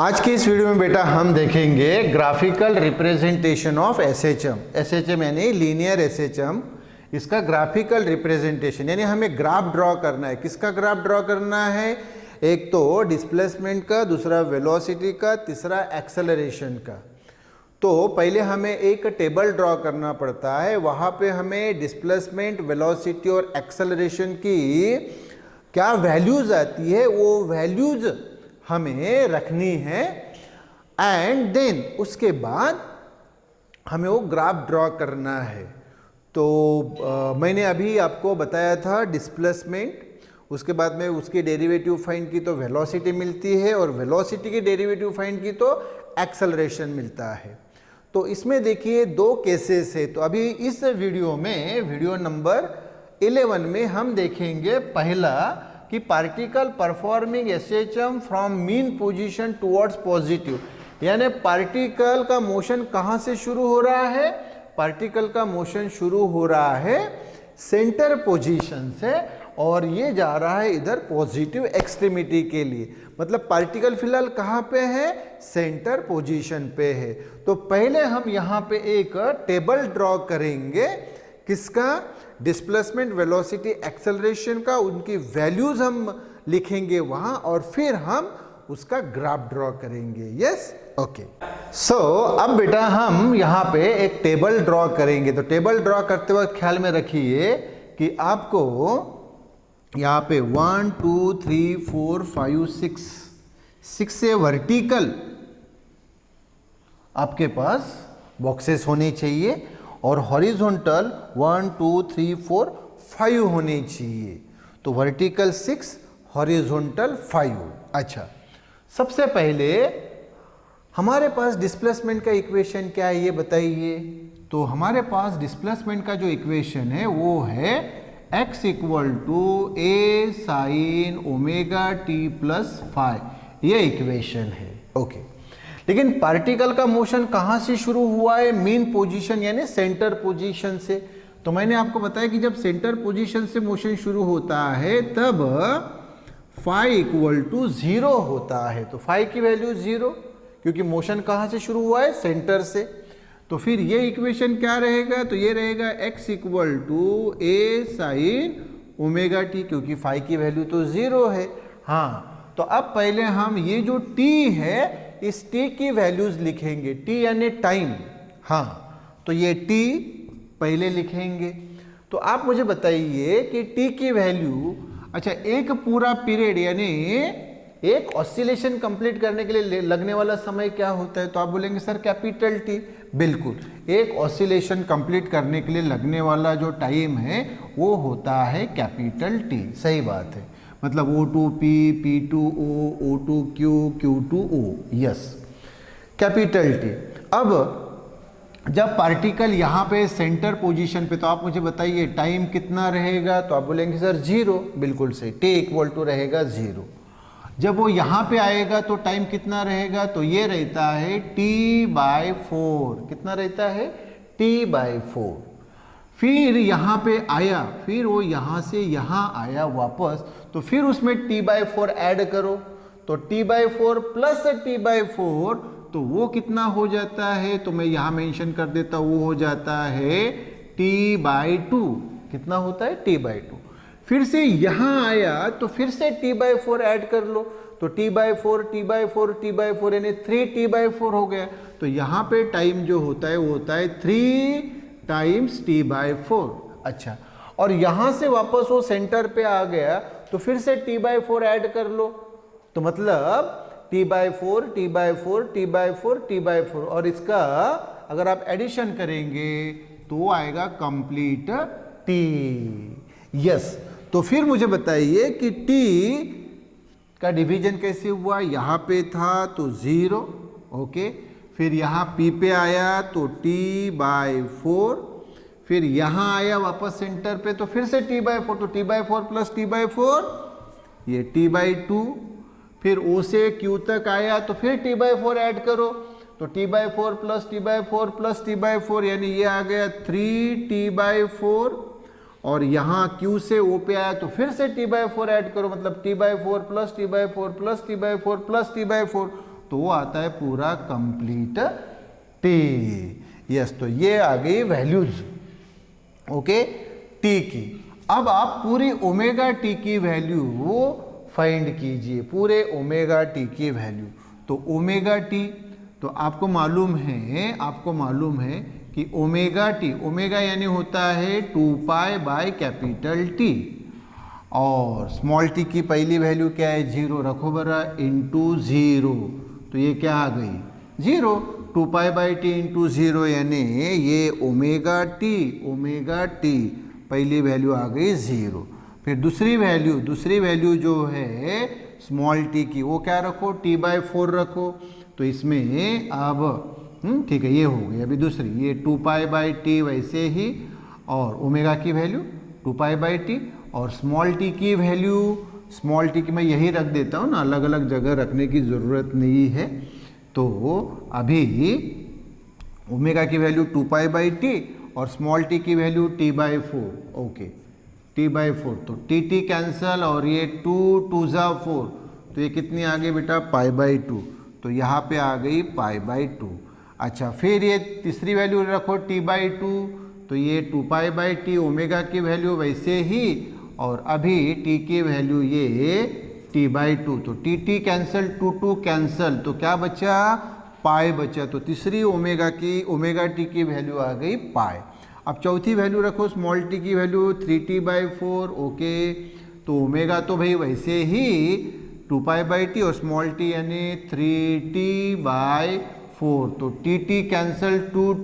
आज की इस वीडियो में बेटा हम देखेंगे graphical representation of SHM. SHM यानी लीनियर एसएचएम, इसका ग्राफिकल रिप्रेजेंटेशन यानी हमें ग्राफ ड्रॉ करना है। किसका ग्राफ ड्रॉ करना है? एक तो डिस्प्लेसमेंट का, दूसरा वेलोसिटी का, तीसरा एक्सेलरेशन का। तो पहले हमें एक टेबल ड्रॉ करना पड़ता है, वहाँ पे हमें डिस्प्लेसमेंट, वेलोसिटी और एक्सेलरेशन की क्या वैल्यूज आती है वो वैल्यूज हमें रखनी है। एंड देन उसके बाद हमें वो ग्राफ ड्रॉ करना है। तो मैंने अभी आपको बताया था डिस्प्लेसमेंट, उसके बाद में उसकी डेरिवेटिव फाइंड की तो वेलोसिटी मिलती है, और वेलोसिटी की डेरिवेटिव फाइंड की तो एक्सेलरेशन मिलता है। तो इसमें देखिए दो केसेस है। तो अभी इस वीडियो में, वीडियो नंबर 11 में हम देखेंगे पहला कि particle performing SHM from mean position towards positive, यानी पार्टिकल का मोशन कहाँ से शुरू हो रहा है? पार्टिकल का मोशन शुरू हो रहा है सेंटर पोजीशन से, और ये जा रहा है इधर पॉजिटिव एक्सट्रीमिटी के लिए। मतलब पार्टिकल फिलहाल कहाँ पे है? सेंटर पोजीशन पे है। तो पहले हम यहाँ पे एक टेबल ड्रॉ करेंगे। किसका? डिस्प्लेसमेंट, वेलोसिटी, एक्सेलरेशन का, उनकी वैल्यूज हम लिखेंगे वहाँ, और फिर हम उसका ग्राफ ड्रॉ करेंगे। Yes, okay. सो अब बेटा हम यहाँ पे एक टेबल ड्रॉ करेंगे। तो टेबल ड्रॉ करते वक्त ख्याल में रखिए कि आपको यहाँ पे 1 2 3 4 5 6 से वर्टिकल आपके पास बॉक्सेस होने चाहिए, और हॉरिजॉन्टल 1 2 3 4 5 होने चाहिए। तो वर्टिकल 6, हॉरिजॉन्टल 5। अच्छा, सबसे पहले हमारे पास डिस्प्लेसमेंट का इक्वेशन क्या है ये बताइए। तो हमारे पास डिस्प्लेसमेंट का जो इक्वेशन है वो है x equal to a sine omega t plus phi, ये इक्वेशन है। ओके, लेकिन पार्टिकल का मोशन कहाँ से शुरू हुआ है? मीन पोजीशन यानी सेंटर पोजीशन से। तो मैंने आपको बताया कि जब सेंटर पोजीशन से मोशन शुरू होता है तब फाई इक्वल टू 0 होता है। तो फाई की वैल्यू 0, क्योंकि मोशन कहाँ से शुरू हुआ है? सेंटर से। तो फिर ये इक्वेशन क्या रहेगा? तो ये रहेगा x equal to a sine omega t, क्योंकि फाई की वैल्यू तो 0 है। हाँ, तो अब पहले हम ये जो t है इस t की वैल्यूज लिखेंगे। t यानी टाइम। हाँ, तो ये t पहले लिखेंगे। तो आप मुझे बताइए कि t की वैल्यू, अच्छा, एक पूरा पीरियड यानी एक ऑसिलेशन कंप्लीट करने के लिए लगने वाला समय क्या होता है? तो आप बोलेंगे सर कैपिटल T। बिल्कुल, एक ऑसिलेशन कंप्लीट करने के लिए लगने वाला जो टाइम है वो होता है कैपिटल T। सही बात है, मतलब O2P, P2O, O2Q, Q2O। Yes, capital T। अब जब पार्टिकल यहाँ पे सेंटर पोजीशन पे, तो आप मुझे बताइए टाइम कितना रहेगा? तो आप बोलेंगे सर 0। बिल्कुल सही, T इक्वल टू रहेगा 0। जब वो यहाँ पे आएगा तो टाइम कितना रहेगा? तो ये रहता है T/4। कितना रहता है? T/4। फिर यहाँ पे आया, फिर वो यहाँ से यहाँ आया वापस, तो फिर उसमें T/4 ऐड करो, तो T/4 प्लस T/4, तो वो कितना हो जाता है? तो मैं यहाँ मेंशन कर देता हूँ, वो हो जाता है T/2। कितना होता है? T/2। फिर से यहाँ आया तो फिर से T/4 ऐड कर लो, तो T/4 T/4 T/4 यानी 3T/4 हो गया। तो यहाँ पे टाइम जो होता है वो होता है 3 टाइम्स T/4। अच्छा, और यहाँ से वापस वो सेंटर पे आ गया तो फिर से T/4 ऐड कर लो, तो मतलब T/4 T/4 T/4 T/4, और इसका अगर आप एडिशन करेंगे तो आएगा कंप्लीट T। यस, तो फिर मुझे बताइए कि T का डिवीजन कैसे हुआ? यहाँ पे था तो 0। ओके, फिर यहाँ P पे आया तो T/4, फिर यहाँ आया वापस सेंटर पे तो फिर से T/4, तो T/4 प्लस T/4 ये T/2। फिर O से Q तक आया तो फिर T/4 ऐड करो, तो T/4 plus T/4 plus T/4 यानी ये आ गया 3T/4, और यहाँ Q से O पे आया तो फिर से T/4 ऐड करो, मतलब T/4 plus T/4 plus T/4 plus T/4, तो वो आता है पूरा कंप्लीट टी। यस, तो ये आ गई वैल्यूज ओके टी की। अब आप पूरी ओमेगा टी की वैल्यू वो फाइंड कीजिए, पूरे ओमेगा टी की वैल्यू। तो ओमेगा टी तो आपको मालूम है कि ओमेगा टी, ओमेगा यानी होता है 2 बाय कैपिटल टी, और स्मॉल टी की पहली वैल्यू क्या है 0, रखो बरा इंटू 0, तो ये क्या आ गई 0। 2 इंटू 0 यानी ये ओमेगा टी पहली वैल्यू आ गई 0। फिर दूसरी वैल्यू जो है स्मॉल टी की वो क्या रखो t/4 रखो, तो इसमें अब ठीक है ये हो गई। अभी दूसरी ये 2 वैसे ही, और ओमेगा की वैल्यू 2 और स्मॉल टी की वैल्यू, स्मॉल टी की मैं यही रख देता हूँ ना, अलग अलग जगह रखने की ज़रूरत नहीं है। तो अभी ओमेगा की वैल्यू 2 और स्मॉल टी की वैल्यू t/4 ओके t/4, तो टी कैंसल और ये 2 × 4, तो ये कितनी आ गई बेटा π/2, तो यहाँ पे आ गई π/2। अच्छा फिर ये तीसरी वैल्यू रखो t/2, तो ये 2 ओमेगा की वैल्यू वैसे ही, और अभी t की वैल्यू ये t/2, तो टी कैंसल 2 कैंसल, तो क्या बचा पाई बचा, तो तीसरी ओमेगा टी की वैल्यू आ गई पाई। अब चौथी वैल्यू रखो स्मॉल टी की वैल्यू 3t/4 ओके, तो ओमेगा तो भाई वैसे ही 2 और स्मॉल टी यानी 3t/4, तो टी कैंसल 2 ×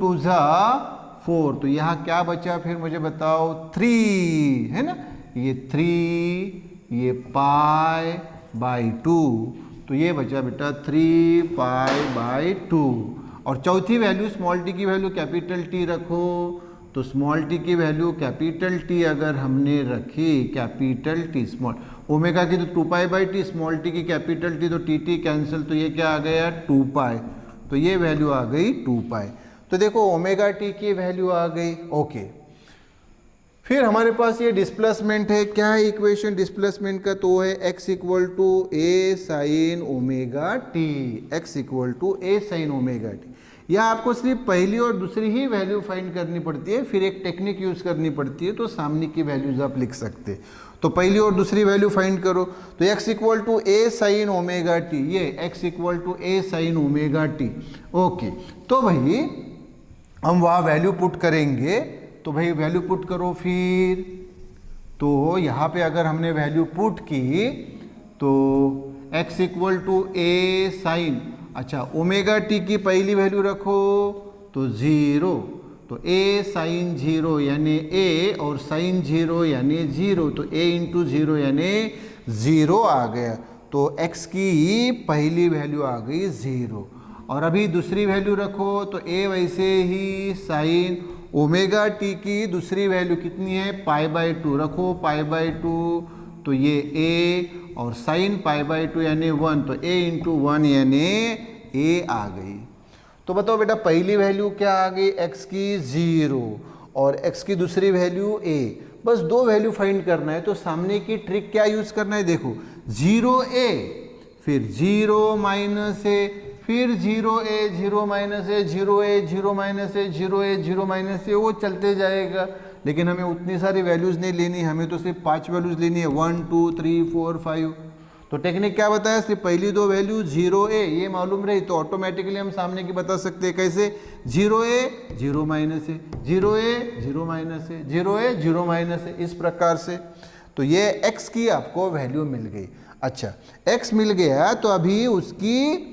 4, तो यहाँ क्या बचा फिर मुझे बताओ 3 है ना, ये 3 ये π/2, तो ये बचा बेटा 3π/2। और चौथी वैल्यू स्मॉल टी की वैल्यू कैपिटल टी रखो, तो स्मॉल टी की वैल्यू कैपिटल टी अगर हमने रखी कैपिटल टी स्मॉल, ओमेगा की तो 2 स्मॉल टी की कैपिटल टी, तो टी कैंसिल, तो ये क्या आ गया 2 तो ये वैल्यू आ गई 2 तो देखो ओमेगा टी की वैल्यू आ गई ओके। फिर हमारे पास ये डिस्प्लेसमेंट है, क्या है इक्वेशन डिस्प्लेसमेंट का, तो है x = a sin omega T, x = a sin omega T. यह आपको सिर्फ पहली और दूसरी ही वैल्यू फाइंड करनी पड़ती है, फिर एक टेक्निक यूज करनी पड़ती है, तो सामने की वैल्यूज आप लिख सकते हैं। तो पहली और दूसरी वैल्यू फाइंड करो, तो x = a sin omega t, ये x = a sin omega T okay. तो भाई हम वहाँ वैल्यू पुट करेंगे, तो भाई वैल्यू पुट करो फिर, तो यहाँ पे अगर हमने वैल्यू पुट की तो x = a sin, अच्छा ओमेगा टी की पहली वैल्यू रखो तो 0, तो a sin 0 यानी a और sin 0 यानी 0, तो a × 0 यानी 0 आ गया, तो x की पहली वैल्यू आ गई 0। और अभी दूसरी वैल्यू रखो, तो a वैसे ही sin ओमेगा टी की दूसरी वैल्यू कितनी है π/2, रखो π/2, तो ये a और sin π/2 यानी 1, तो a × 1 यानी a आ गई। तो बताओ बेटा पहली वैल्यू क्या आ गई x की 0 और x की दूसरी वैल्यू a, बस दो वैल्यू फाइंड करना है, तो सामने की ट्रिक क्या यूज करना है, देखो 0a फिर 0 - a फिर 0a 0 - a 0a 0 - a 0a 0 - a, वो चलते जाएगा, लेकिन हमें उतनी सारी वैल्यूज़ नहीं लेनी, हमें तो सिर्फ 5 वैल्यूज़ लेनी है 1 2 3 4 5। तो टेक्निक क्या बताया, सिर्फ पहली दो वैल्यू 0a ये मालूम रही तो ऑटोमेटिकली हम सामने की बता सकते हैं, कैसे 0a 0 - a 0a 0 - a 0a 0 - a, इस प्रकार से। तो ये x की आपको वैल्यू मिल गई। अच्छा x मिल गया, तो अभी उसकी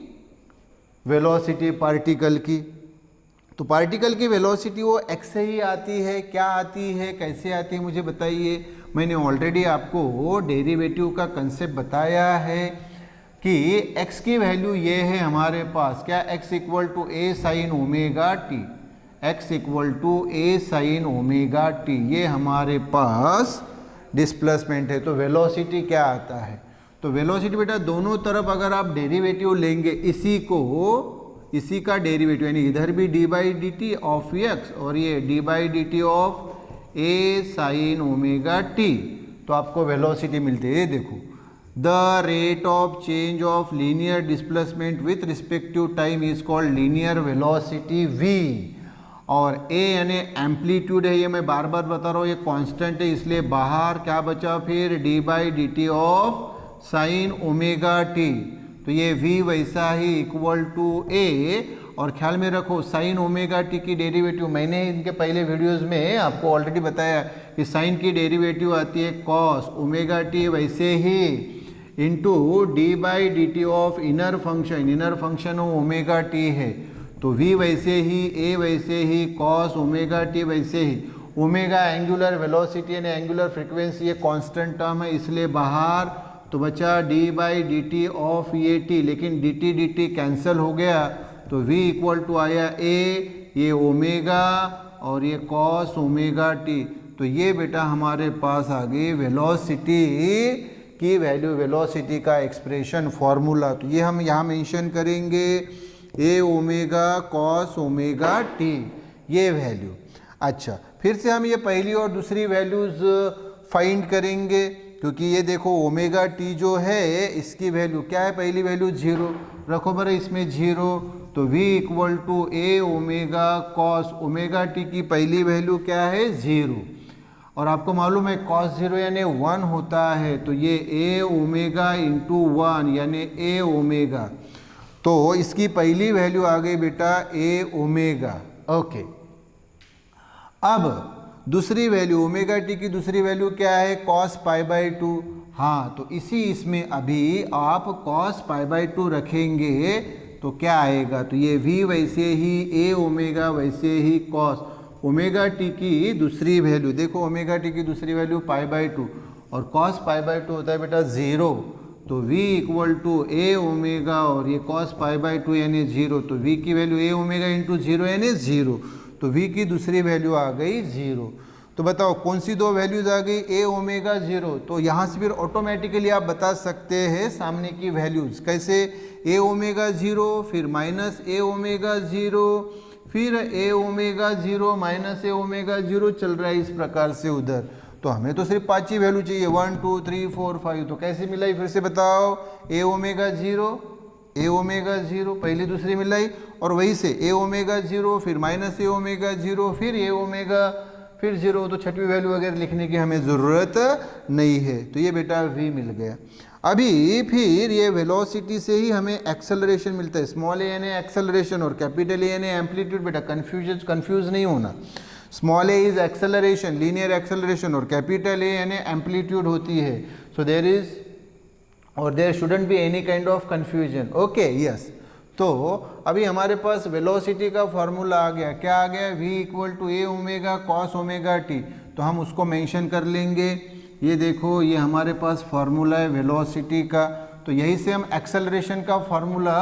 वेलोसिटी पार्टिकल की, तो पार्टिकल की वेलोसिटी वो x से ही आती है, क्या आती है कैसे आती है मुझे बताइए। मैंने ऑलरेडी आपको डेरिवेटिव का कंसेप्ट बताया है कि x की वैल्यू ये है हमारे पास, क्या x = a sin omega T, x = a sin omega t, ये हमारे पास डिस्प्लेसमेंट है। तो वेलोसिटी क्या आता है, तो वेलोसिटी बेटा दोनों तरफ अगर आप डेरिवेटिव लेंगे, इसी का डेरिवेटिव यानी इधर भी d/dt ऑफ x और ये d/dt of a sin omega t, तो आपको वेलोसिटी मिलती है। देखो the rate of change of linear displacement with respective time is called linear velocity v। और a यानी एम्पलीट्यूड है, ये मैं बार बार बता रहा हूँ, ये कांस्टेंट है, इसलिए बाहर क्या बचा फिर d by D T of sine omega t. तो ये v वैसा ही इक्वल टू a। और ख्याल में रखो साइन ओमेगा टी की डेरिवेटिव मैंने इनके पहले वीडियोस में आपको ऑलरेडी बताया कि साइन की डेरिवेटिव आती है कॉस ओमेगा टी, वैसे ही into D by D T of inner function omega T है। तो v वैसे ही, a वैसे ही, cos ओमेगा टी वैसे ही। ओमेगा एंगुलर वेलोसिटी यानी एंगुलर फ्रीक्वेंसी, ये कांस्टेंट टर्म है, इसलिए बाहर तो बचा d by D T of ये t, लेकिन dt कैंसिल हो गया तो v इक्वल टू आया a, ये ओमेगा और ये cos ओमेगा टी। तो ये बेटा हमारे पास आ गई वेलोसिटी की वैल्यू, वेलोसिटी का एक्सप्रेशन फॉर्मूला। तो ये हम यहाँ मेंशन करेंगे ए ओमेगा कॉस ओमेगा टी, ये वैल्यू। अच्छा, फिर से हम ये पहली और दूसरी वैल्यूज फाइंड करेंगे, क्योंकि ये देखो ओमेगा टी जो है इसकी वैल्यू क्या है, पहली वैल्यू 0 रखो मेरे इसमें 0, तो v equal to A omega cos omega t की पहली वैल्यू क्या है 0। और आपको मालूम है cos 0 यानी 1 होता है, तो ये a ओमेगा इंटू 1 यानी a ओमेगा। तो इसकी पहली वैल्यू आ गई बेटा a ओमेगा। ओके, अब दूसरी वैल्यू ओमेगा टी की दूसरी वैल्यू क्या है cos पाई बाई 2। हाँ, तो इसमें अभी आप cos पाई बाई 2 रखेंगे तो क्या आएगा, तो ये v वैसे ही, a ओमेगा वैसे ही, cos ओमेगा टी की दूसरी वैल्यू देखो, ओमेगा टी की दूसरी वैल्यू पाई बाई 2 और cos पाई बाई 2 होता है बेटा 0। तो v equal to A omega और ये cos पाई बाई 2 यानी 0, तो v की वैल्यू ए ओमेगा इंटू 0 यानी 0, तो v की दूसरी वैल्यू आ गई 0। तो बताओ कौन सी दो वैल्यूज आ गई, ए ओमेगा 0। तो यहाँ से फिर ऑटोमेटिकली आप बता सकते हैं सामने की वैल्यूज कैसे, ए ओमेगा 0 फिर माइनस ए ओमेगा 0 फिर ए ओमेगा 0 माइनस ए ओमेगा 0 चल रहा है इस प्रकार से उधर। तो हमें तो सिर्फ 5 ही वैल्यू चाहिए, 1 2 3 4 5। तो कैसे मिलाई फिर से बताओ, ए ओमेगा 0 पहली दूसरी मिलाई, और वही से ए ओमेगा 0 फिर माइनस ए ओमेगा 0 फिर ए ओमेगा फिर 0। तो छठवीं वैल्यू वगैरह लिखने की हमें ज़रूरत नहीं है। तो ये बेटा v मिल गया। अभी फिर ये वेलोसिटी से ही हमें एक्सेलरेशन मिलता है, स्मॉल ए यानी एक्सेलरेशन और कैपिटल ए यानी एम्पलीट्यूड। बेटा कंफ्यूज नहीं होना, small A is acceleration, linear acceleration, और कैपिटल ए यानी एम्पलीट्यूड होती है। सो देयर इज और there shouldn't be any kind of confusion. Okay, yes. तो अभी हमारे पास वेलोसिटी का फॉर्मूला आ गया, क्या आ गया, v equal to A omega cos omega t. तो हम उसको मेंशन कर लेंगे, ये देखो ये हमारे पास फॉर्मूला है वेलोसिटी का। तो यही से हम एक्सेलरेशन का फॉर्मूला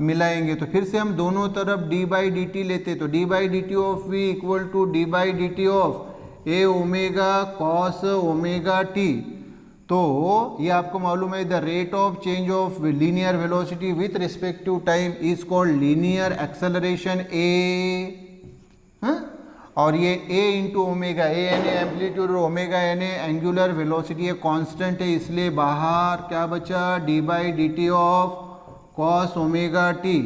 मिलाएंगे। तो फिर से हम दोनों तरफ d बाई डी टी लेते, तो d by D T of v equal to d by D T of A omega cos omega t. तो ये आपको मालूम है the rate of change of linear velocity with respect to time is called linear acceleration a। और ये a into omega, a यानी amplitude और omega यानी एंगुलर वेलोसिटी, ये कांस्टेंट है, इसलिए बाहर क्या बचा, d by D T of cos omega t.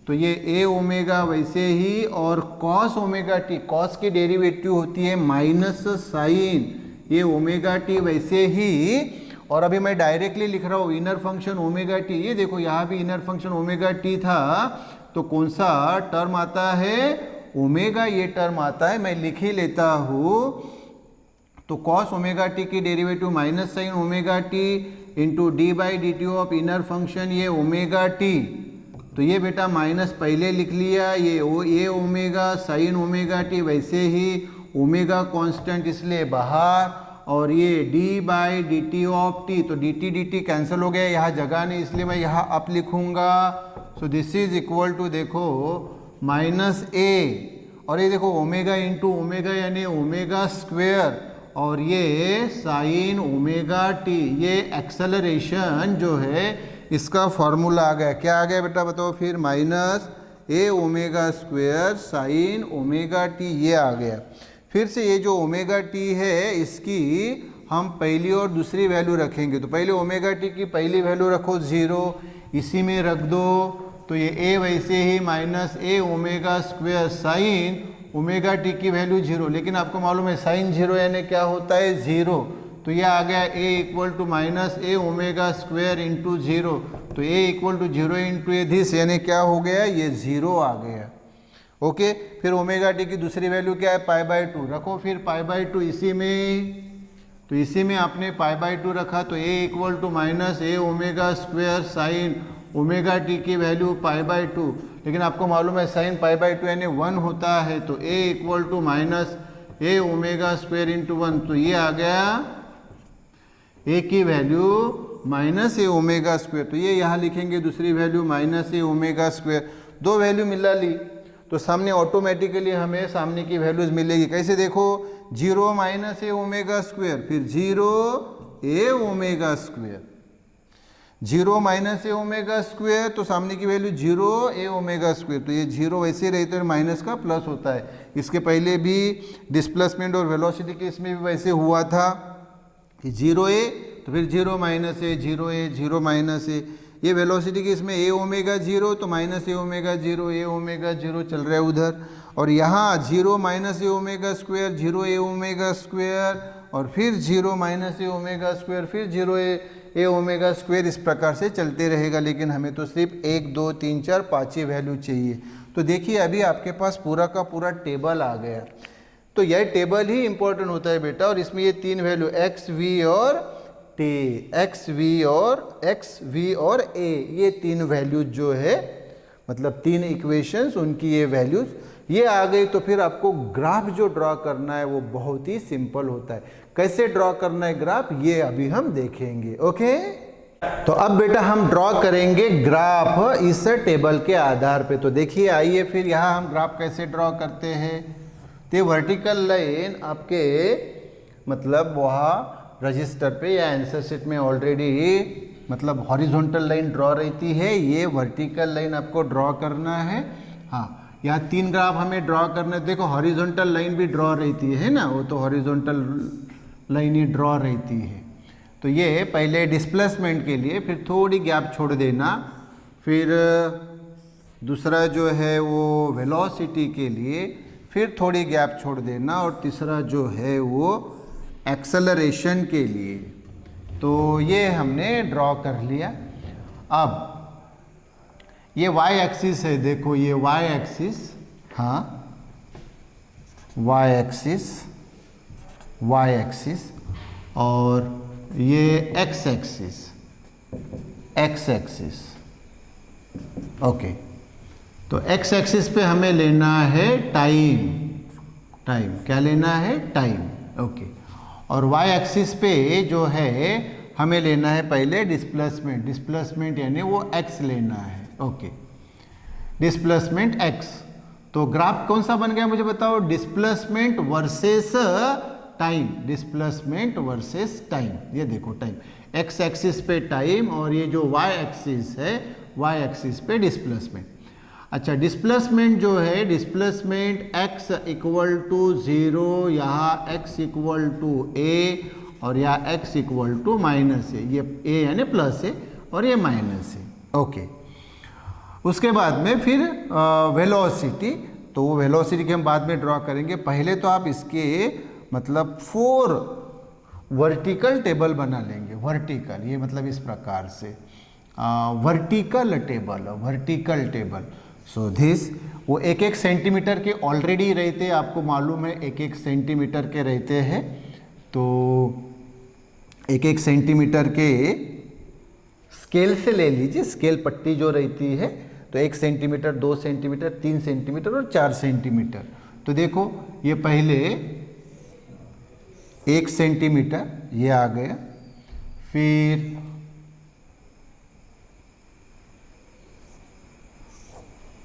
तो ये a ओमेगा वैसे ही, और कॉस ओमेगा टी, कॉस की डेरिवेटिव होती है माइनस साइन ये ओमेगा टी वैसे ही। और अभी मैं डायरेक्टली लिख रहा हूँ इनर फंक्शन ओमेगा टी, ये देखो यहाँ भी इनर फंक्शन ओमेगा टी था, तो कौन सा टर्म आता है, ओमेगा ये टर्म आता है, मैं लिख ही लेता हूँ। तो कॉस ओमेगा टी की derivative minus sign omega T into D by D T of inner function ये ओमेगा टी। तो ये बेटा माइनस पहले लिख लिया, ये ओमेगा साइन ओमेगा टी वैसे ही, ओमेगा कांस्टेंट इसलिए बाहर, और ये d by D T of T. तो डी टी कैंसिल हो गया, यहाँ जगह नहीं इसलिए मैं यहाँ अप लिखूँगा। So this is equal to देखो माइनस ए, और ये देखो ओमेगा इंटू ओमेगा यानी ओमेगा स्क्वेयर, और ये साइन ओमेगा टी। ये एक्सेलरेशन जो है इसका फॉर्मूला आ गया, क्या आ गया बेटा बताओ फिर, माइनस ए omega square sine omega t, ये आ गया। फिर से ये जो ओमेगा टी है इसकी हम पहली और दूसरी वैल्यू रखेंगे। तो पहले ओमेगा टी की पहली वैल्यू रखो 0, इसी में रख दो। तो ये ए वैसे ही माइनस ए omega square sine omega t की वैल्यू 0, लेकिन आपको मालूम है साइन 0 यानी क्या होता है 0। तो ये आ गया a equal to minus A omega square into 0। तो a equal to 0 into a this यानी क्या हो गया, ये 0 आ गया। ओके, फिर ओमेगा टी की दूसरी वैल्यू क्या है π/2 रखो, फिर π/2 इसी में, तो इसी में आपने π/2 रखा। तो a equal to minus A omega square sine omega t की वैल्यू π/2, लेकिन आपको मालूम है साइन π/2 यानी 1 होता है। तो a equal to minus A omega square into 1। तो ये आ गया ए की वैल्यू माइनस ए ओमेगा स्क्वायर। तो ये यहाँ लिखेंगे दूसरी वैल्यू माइनस ए ओमेगा स्क्वायर। दो वैल्यू मिला ली तो सामने ऑटोमेटिकली हमें सामने की वैल्यूज मिलेगी। कैसे देखो, 0 माइनस ए ओमेगा स्क्वायर, फिर 0 ए ओमेगा स्क्वायर, 0 माइनस ए ओमेगा स्क्वायर, तो सामने की वैल्यू 0 ए ओमेगा स्क्वायर। तो ये 0 वैसे रहते हैं, माइनस का प्लस होता है। इसके पहले भी डिस्प्लेसमेंट और वेलोसिटी के इसमें भी वैसे हुआ था कि 0 ए तो फिर 0 माइनस ए, 0 ए, 0 माइनस ए। ये वेलोसिटी की इसमें ए ओमेगा 0 तो माइनस ए ओमेगा 0, ए ओमेगा 0 चल रहा है उधर। और यहाँ 0 माइनस ए ओमेगा स्क्वायर, 0 ए ओमेगा स्क्वायर, और फिर 0 माइनस ए ओमेगा स्क्वायर, फिर 0 ए ओमेगा स्क्वायर, इस प्रकार से चलते रहेगा। लेकिन हमें तो सिर्फ 1, 2, 3, 4, 5 वैल्यू चाहिए। तो देखिए अभी आपके पास पूरा का पूरा टेबल आ गया। तो यह टेबल ही इंपॉर्टेंट होता है बेटा, और इसमें ये 3 वैल्यू एक्स वी और टे, एक्स वी और ए, ये 3 वैल्यूज जो है मतलब 3 इक्वेशंस, उनकी ये वैल्यूज ये आ गई। तो फिर आपको ग्राफ जो ड्रॉ करना है वो बहुत ही सिंपल होता है। कैसे ड्रॉ करना है ग्राफ, ये अभी हम देखेंगे। ओके, तो अब बेटा हम ड्रॉ करेंगे ग्राफ इस टेबल के आधार पे। तो देखिए आइए फिर यहाँ हम ग्राफ कैसे ड्रॉ करते हैं। तो वर्टिकल लाइन आपके मतलब वहाँ रजिस्टर पे या आंसर शीट में ऑलरेडी मतलब हॉरिजॉन्टल लाइन ड्रॉ रहती है, ये वर्टिकल लाइन आपको ड्रॉ करना है। हाँ, यहाँ 3 ग्राफ हमें ड्रॉ करना है। देखो हॉरिजॉन्टल लाइन भी ड्रॉ रहती है ना, वो तो हॉरिजॉन्टल लाइन ही ड्रॉ रहती है। तो ये पहले डिस्प्लेसमेंट के लिए, फिर थोड़ी गैप छोड़ देना, फिर दूसरा जो है वो वेलोसिटी के लिए, फिर थोड़ी गैप छोड़ देना, और तीसरा जो है वो एक्सेलरेशन के लिए। तो ये हमने ड्रॉ कर लिया। अब ये वाई एक्सिस है, देखो ये वाई एक्सिस, हाँ वाई एक्सिस, वाई एक्सिस, और ये x axis, x axis. Okay, तो एक्स एक्सिस पे हमें लेना है टाइम, टाइम क्या लेना है, टाइम। ओके, और वाई एक्सिस पे जो है हमें लेना है पहले डिस्प्लेसमेंट, डिस्प्लेसमेंट यानी वो x लेना है। Okay, displacement x। तो ग्राफ कौन सा बन गया मुझे बताओ, displacement versus time, displacement versus time. ये देखो टाइम, x एक्सिस पे टाइम, और ये जो y एक्सिस है y एक्सिस पे डिस्प्लेसमेंट। अच्छा, डिस्प्लेसमेंट जो है, डिस्प्लेसमेंट x इक्वल टू 0, यहाँ x इक्वल टू a, और यहाँ x इक्वल टू माइनस है। ये a यानी प्लस है और ये माइनस है। ओके, उसके बाद में फिर वेलोसिटी। तो वो वेलोसिटी के हम बाद में ड्रॉ करेंगे। पहले तो आप इसके मतलब 4 वर्टिकल टेबल बना लेंगे। वर्टिकल ये मतलब इस प्रकार से vertical table, vertical table. So this वो 1-1 सेंटीमीटर के ऑलरेडी रहते हैं, आपको मालूम है 1-1 सेंटीमीटर के रहते हैं। तो 1-1 सेंटीमीटर के स्केल से ले लीजिए, स्केल पट्टी जो रहती है। तो 1 सेंटीमीटर, 2 सेंटीमीटर, 3 सेंटीमीटर और 4 सेंटीमीटर। तो देखो ये पहले 1 सेंटीमीटर ये आ गया, फिर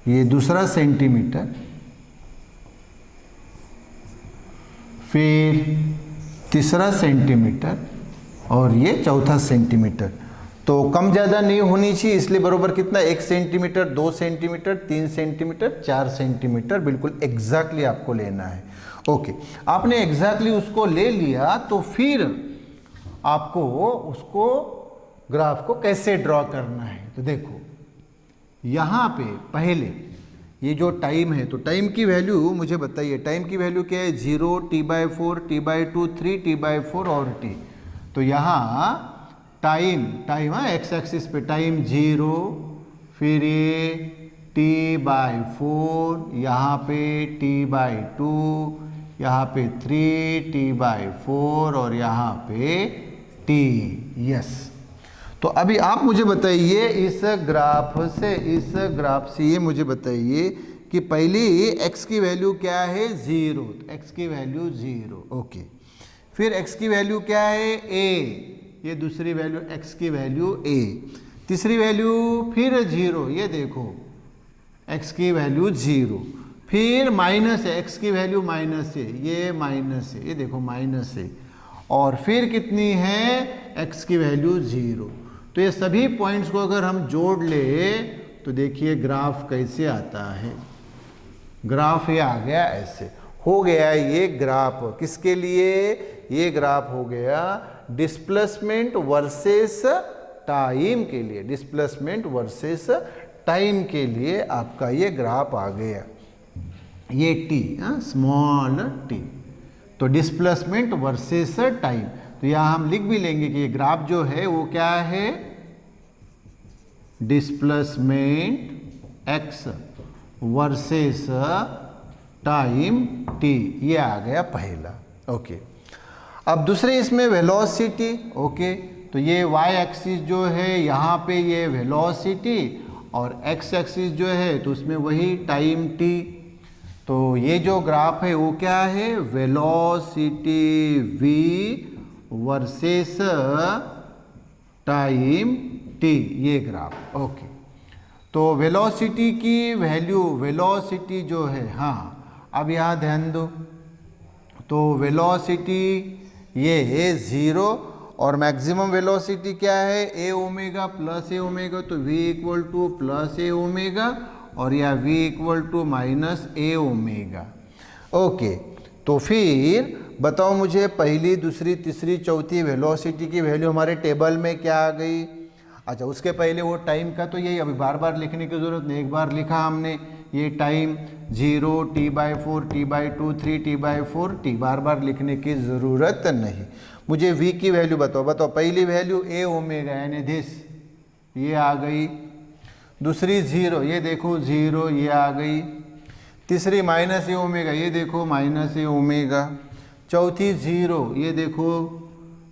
ये दूसरा सेंटीमीटर, फिर तीसरा सेंटीमीटर, और ये चौथा सेंटीमीटर। तो कम ज़्यादा नहीं होनी चाहिए, इसलिए बरोबर कितना 1 सेंटीमीटर, 2 सेंटीमीटर, 3 सेंटीमीटर, 4 सेंटीमीटर बिल्कुल एग्जैक्टली आपको लेना है। ओके, आपने एग्जैक्टली उसको ले लिया तो फिर आपको उसको ग्राफ को कैसे ड्रॉ करना है। तो देखो यहाँ पे पहले ये जो टाइम है, तो टाइम की वैल्यू मुझे बताइए, टाइम की वैल्यू क्या है? 0, t/4, t/2, 3, t/4 और t। तो यहाँ टाइम हाँ एक्स एक्सिस पे टाइम 0, फिर ये t/4, यहाँ पे t/2, यहाँ पे 3 t/4 और यहाँ पे t। यस, तो अभी आप मुझे बताइए इस ग्राफ से ये मुझे बताइए कि पहली x की वैल्यू क्या है? 0, तो x की वैल्यू 0। ओके, फिर x की वैल्यू क्या है? a, ये दूसरी वैल्यू x की वैल्यू a, तीसरी वैल्यू फिर 0, ये देखो x की वैल्यू 0, फिर माइनस है, x की वैल्यू माइनस है, ये माइनस है, ये देखो माइनस है, और फिर कितनी है? x की वैल्यू 0। तो ये सभी पॉइंट्स को अगर हम जोड़ ले तो देखिए ग्राफ कैसे आता है। ग्राफ ये आ गया, ऐसे हो गया ये ग्राफ। किसके लिए? ये ग्राफ हो गया डिस्प्लेसमेंट वर्सेस टाइम के लिए, डिस्प्लेसमेंट वर्सेस टाइम के लिए आपका ये ग्राफ आ गया, ये t, स्मॉल t। तो डिस्प्लेसमेंट वर्सेस टाइम, तो यहाँ हम लिख भी लेंगे कि ये ग्राफ जो है वो क्या है? Displacement x versus time t, ये आ गया पहला। ओके, अब दूसरे इसमें वेलोसिटी। ओके, तो ये y एक्सिस जो है यहाँ पे ये वेलोसिटी, और x एक्सिस जो है तो उसमें वही टाइम t। तो ये जो ग्राफ है वो क्या है? Velocity v versus time t, ये ग्राफ। ओके, तो वेलोसिटी की वैल्यू, वेलोसिटी जो है, हाँ अब यहाँ ध्यान दो, तो वेलोसिटी ये है 0 और मैक्सिमम वेलोसिटी क्या है? a omega plus a omega, तो v equal to plus a omega और या v equal to minus a omega. Okay, तो फिर बताओ मुझे पहली, दूसरी, तीसरी, चौथी वेलोसिटी की वैल्यू हमारे टेबल में क्या आ गई? अच्छा, उसके पहले वो टाइम का तो यही, अभी बार बार लिखने की ज़रूरत नहीं, एक बार लिखा हमने ये time 0, t/4, t/2, 3 t/4 t, बार बार लिखने की ज़रूरत नहीं। मुझे v की वैल्यू बताओ पहली वैल्यू a ओमेगा यानी दिस, ये आ गई। दूसरी 0, ये देखो 0, ये आ गई। तीसरी माइनस a ओमेगा, ये देखो माइनस a ओमेगा। चौथी 0, ये देखो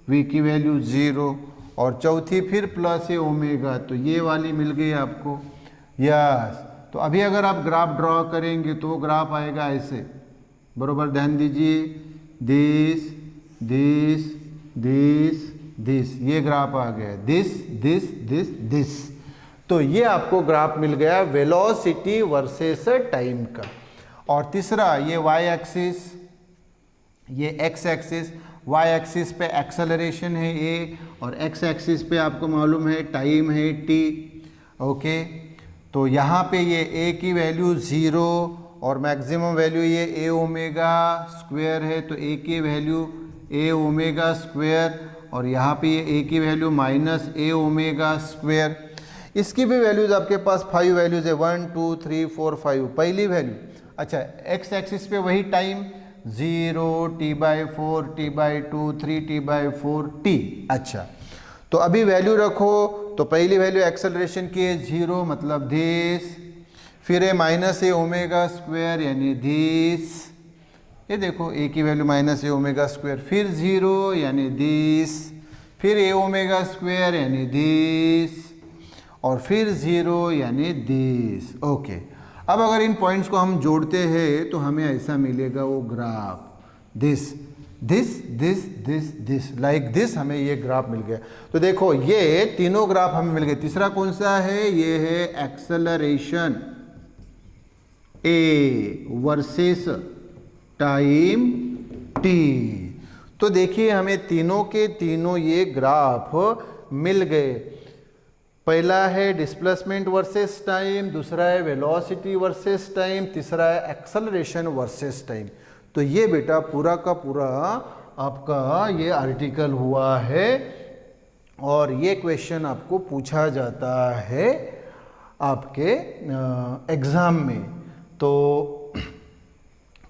v की वैल्यू 0, और चौथी फिर प्लस a ओमेगा, तो ये वाली मिल गई आपको। यस, तो अभी अगर आप ग्राफ ड्रॉ करेंगे तो वो ग्राफ आएगा ऐसे, बरोबर ध्यान दीजिए, दिस दिस दिस दिस, ये ग्राफ आ गया, दिस दिस दिस दिस। तो ये आपको ग्राफ मिल गया वेलोसिटी वर्सेस टाइम का। और तीसरा ये y एक्सिस, ये x एक्सिस, y एक्सिस पे एक्सेलरेशन है a, और x एक्सिस पे आपको मालूम है टाइम है t। ओके, तो यहाँ पे ये a की वैल्यू 0 और मैक्सिमम वैल्यू ये a ओमेगा स्क्वायर है, तो a की वैल्यू a ओमेगा स्क्वायर, और यहाँ पे ये a की value minus a omega square. इसकी भी वैल्यूज आपके पास 5 वैल्यूज है, 1 2 3 4 5। पहली वैल्यू, अच्छा x एक्सिस पे वही time 0, t/4, t/2, 3 t/4 t। अच्छा, तो अभी वैल्यू रखो, तो पहली वैल्यू एक्सेलरेशन की है 0 मतलब दिस, फिर है माइनस ए ओमेगा स्क्वायर यानी दिस, ये देखो a की वैल्यू माइनस ए ओमेगा स्क्वायर, फिर 0 यानी दिस, फिर a ओमेगा स्क्वायर यानी दिस, और फिर 0 यानी दिस। ओके, अब अगर इन पॉइंट्स को हम जोड़ते हैं तो हमें ऐसा मिलेगा वो graph, this this this this this, like this, हमें ये ग्राफ मिल गया। तो देखो ये तीनों ग्राफ हमें मिल गए। तीसरा कौन सा है? ये है acceleration a versus time t। तो देखिए हमें तीनों के तीनों ये ग्राफ मिल गए। पहला है डिस्प्लेसमेंट वर्सेस टाइम, दूसरा है वेलोसिटी वर्सेस टाइम, तीसरा है एक्सेलरेशन वर्सेस टाइम। तो ये बेटा पूरा का पूरा आपका ये आर्टिकल हुआ है और ये क्वेश्चन आपको पूछा जाता है आपके एग्जाम में। तो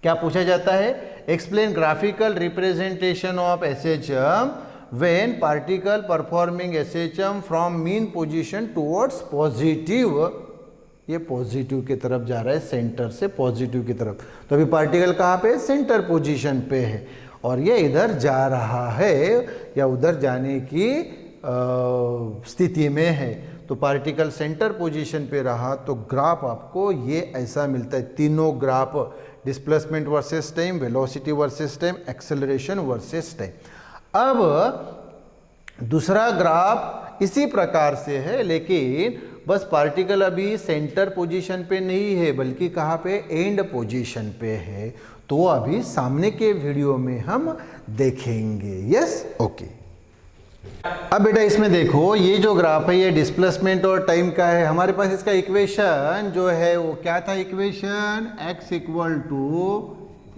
क्या पूछा जाता है? Explain graphical representation of SHM when particle performing SHM from mean position towards positive. ये पॉजिटिव की तरफ जा रहा है, सेंटर से पॉजिटिव की तरफ। तो अभी पार्टिकल कहाँ पे? सेंटर पोजीशन पे है और ये इधर जा रहा है या उधर जाने की स्थिति में है। तो पार्टिकल सेंटर पोजीशन पे रहा तो ग्राफ आपको ये ऐसा मिलता है। तीनों graph, displacement versus time, velocity versus time, acceleration versus time. अब दूसरा ग्राफ इसी प्रकार से है, लेकिन बस पार्टिकल अभी सेंटर पोजीशन पे नहीं है बल्कि कहाँ पे? एंड पोजीशन पे है। तो अभी सामने के वीडियो में हम देखेंगे। Yes, okay. अब बेटा इसमें देखो, ये जो ग्राफ है ये डिस्प्लेसमेंट और टाइम का है। हमारे पास इसका इक्वेशन जो है वो क्या था? Equation x equal to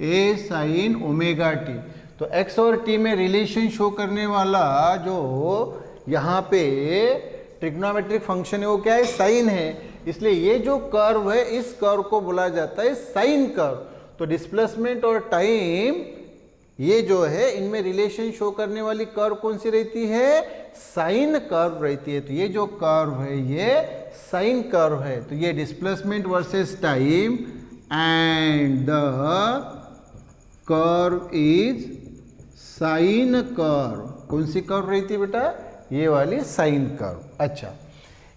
a sine omega t. तो x और t में रिलेशन शो करने वाला जो यहाँ पे ट्रिग्नोमेट्रिक फंक्शन है वो क्या है? साइन है। इसलिए ये जो कर्व है इस कर्व को बोला जाता है साइन कर्व। तो डिस्प्लेसमेंट और टाइम ये जो है इनमें रिलेशन शो करने वाली कर्व कौन सी रहती है? साइन कर्व रहती है। तो ये जो कर्व है ये साइन कर्व है। तो ये displacement versus time and the curve is sine curve. कौन सी कर्व रहती है बेटा? ये वाली साइन कर्व। अच्छा,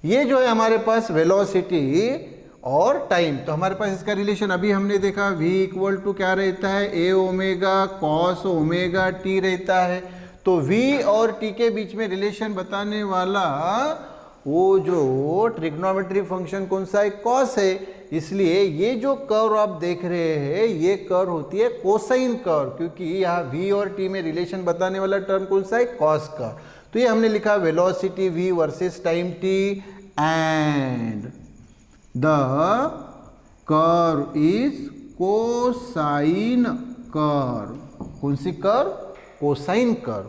ये जो है हमारे पास वेलोसिटी और टाइम। तो हमारे पास इसका रिलेशन अभी हमने देखा v इक्वल टू क्या रहता है? a omega cos omega t रहता है। तो v और t के बीच में रिलेशन बताने वाला वो जो ट्रिग्नोमेट्रिक फंक्शन कौन सा है? कॉस है। इसलिए ये जो कर्व आप देख रहे हैं ये कर्व होती है कोसाइन कर्व, क्योंकि यहाँ v और t में रिलेशन बताने वाला टर्म कौन सा है? कॉस का। तो ये हमने लिखा velocity v versus time t and the curve is cosine curve. कौन सी कर्व? Cosine curve.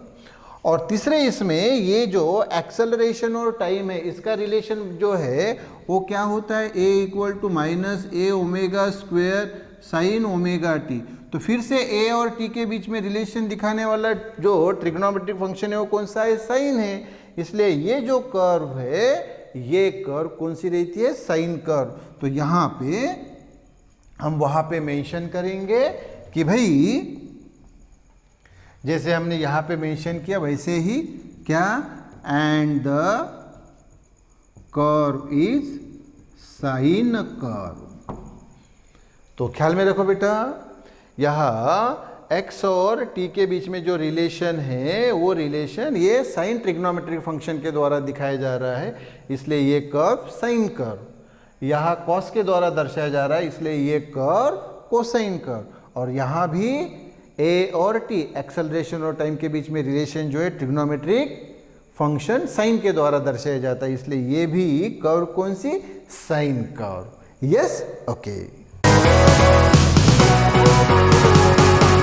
और तीसरे इसमें ये जो एक्सेलरेशन और टाइम है इसका रिलेशन जो है वो क्या होता है? a equal to minus A omega square sine omega t. तो फिर से a और t के बीच में रिलेशन दिखाने वाला जो ट्रिग्नोमेट्रिक फंक्शन है वो कौन सा है? साइन है। इसलिए ये जो कर्व है ये कर्व कौन सी रहती है? Sine curve. तो यहाँ पे हम वहाँ पे मेंशन करेंगे कि भाई जैसे हमने यहाँ पे मेंशन किया वैसे ही क्या? And the curve is sine curve. तो ख्याल में रखो बेटा, यहाँ x और t के बीच में जो रिलेशन है वो रिलेशन ये साइन ट्रिग्नोमेट्रिक फंक्शन के द्वारा दिखाया जा रहा है, इसलिए ये कर्व साइन कर्व। यहाँ कॉस के द्वारा दर्शाया जा रहा है, इसलिए ये कर्व कोसाइन कर्व। और यहाँ भी a और t एक्सेलरेशन और टाइम के बीच में रिलेशन जो है ट्रिग्नोमेट्रिक फंक्शन साइन के द्वारा दर्शाया जाता है, इसलिए ये भी कर्व कौन सी? Sine curve. Yes, okay.